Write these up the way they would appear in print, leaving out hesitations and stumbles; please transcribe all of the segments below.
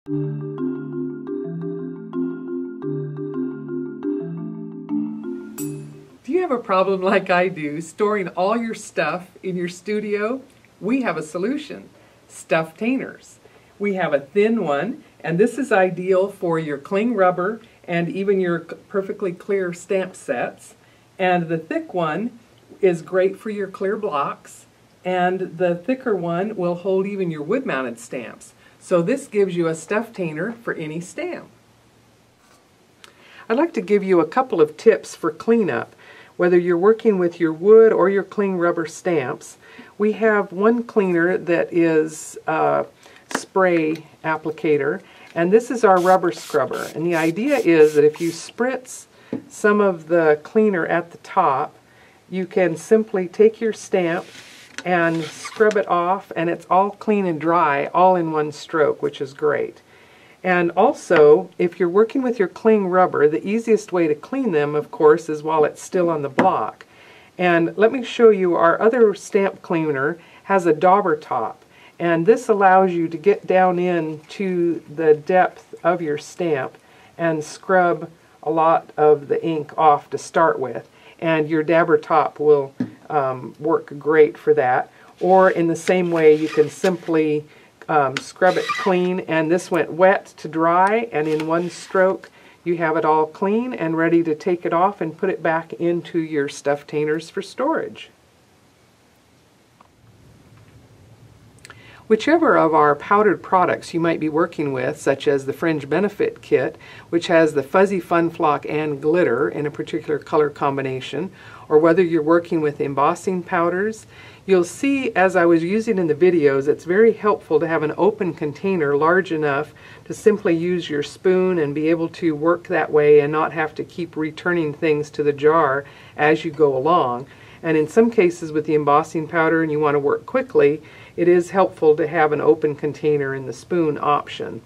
Do you have a problem like I do, storing all your stuff in your studio? We have a solution: Stampendous. We have a thin one, and this is ideal for your cling rubber and even your perfectly clear stamp sets. And the thick one is great for your clear blocks, and the thicker one will hold even your wood-mounted stamps. So this gives you a Stampendous for any stamp. I'd like to give you a couple of tips for cleanup. Whether you're working with your wood or your cling rubber stamps, we have one cleaner that is spray applicator, and this is our rubber scrubber. And the idea is that if you spritz some of the cleaner at the top, you can simply take your stamp and scrub it off, and it's all clean and dry all in one stroke, which is great. And also, if you're working with your cling rubber, the easiest way to clean them, of course, is while it's still on the block. And let me show you, our other stamp cleaner has a dauber top, and this allows you to get down into the depth of your stamp and scrub a lot of the ink off to start with. And your dauber top will work great for that. Or in the same way, you can simply scrub it clean, and this went wet to dry, and in one stroke you have it all clean and ready to take it off and put it back into your Stampendous for storage. Whichever of our powdered products you might be working with, such as the Fringe Benefit Kit, which has the fuzzy fun flock and glitter in a particular color combination, or whether you're working with embossing powders, you'll see, as I was using in the videos, it's very helpful to have an open container large enough to simply use your spoon and be able to work that way and not have to keep returning things to the jar as you go along. And in some cases with the embossing powder and you want to work quickly, it is helpful to have an open container in the spoon option.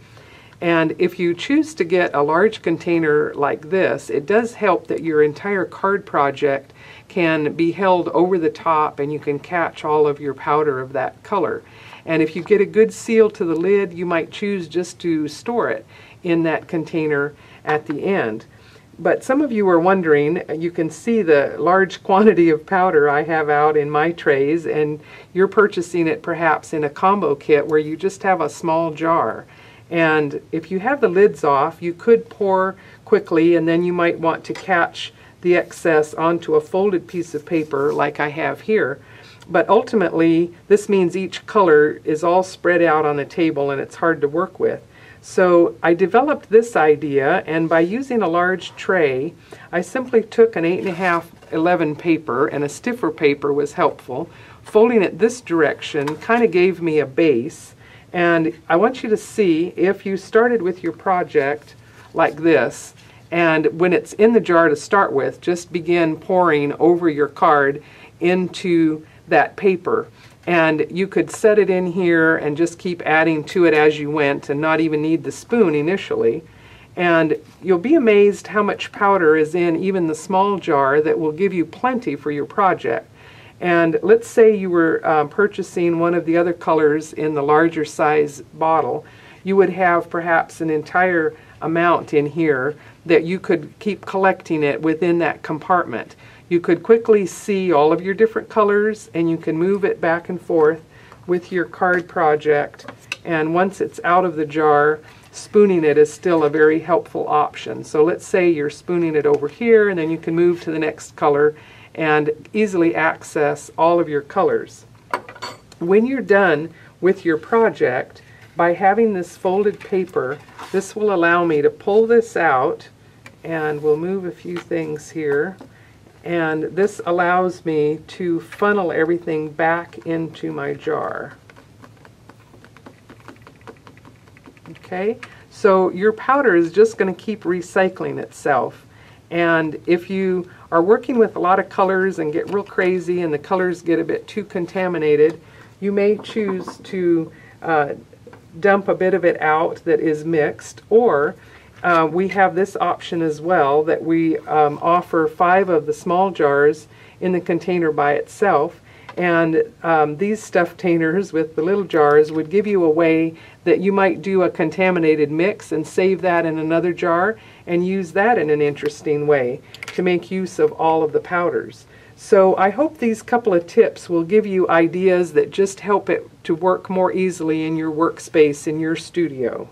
And if you choose to get a large container like this, it does help that your entire card project can be held over the top and you can catch all of your powder of that color. And if you get a good seal to the lid, you might choose just to store it in that container at the end. But some of you are wondering, you can see the large quantity of powder I have out in my trays, and you're purchasing it perhaps in a combo kit where you just have a small jar. And if you have the lids off, you could pour quickly, and then you might want to catch the excess onto a folded piece of paper like I have here. But ultimately, this means each color is all spread out on the table and it's hard to work with. So I developed this idea, and by using a large tray, I simply took an 8.5/11 paper, and a stiffer paper was helpful. Folding it this direction kind of gave me a base, and I want you to see, if you started with your project like this, and when it's in the jar to start with, just begin pouring over your card into that paper. And you could set it in here and just keep adding to it as you went and not even need the spoon initially. And you'll be amazed how much powder is in even the small jar that will give you plenty for your project. And let's say you were purchasing one of the other colors in the larger size bottle. You would have perhaps an entire amount in here that you could keep collecting it within that compartment. You could quickly see all of your different colors, and you can move it back and forth with your card project. And once it's out of the jar, spooning it is still a very helpful option. So let's say you're spooning it over here, and then you can move to the next color and easily access all of your colors. When you're done with your project, by having this folded paper, this will allow me to pull this out, and we'll move a few things here. And this allows me to funnel everything back into my jar. Okay, so your powder is just going to keep recycling itself. And if you are working with a lot of colors and get real crazy and the colors get a bit too contaminated, you may choose to dump a bit of it out that is mixed, or we have this option as well, that we offer 5 of the small jars in the container by itself, and these Stampendous with the little jars would give you a way that you might do a contaminated mix and save that in another jar and use that in an interesting way to make use of all of the powders. So I hope these couple of tips will give you ideas that just help it to work more easily in your workspace, in your studio.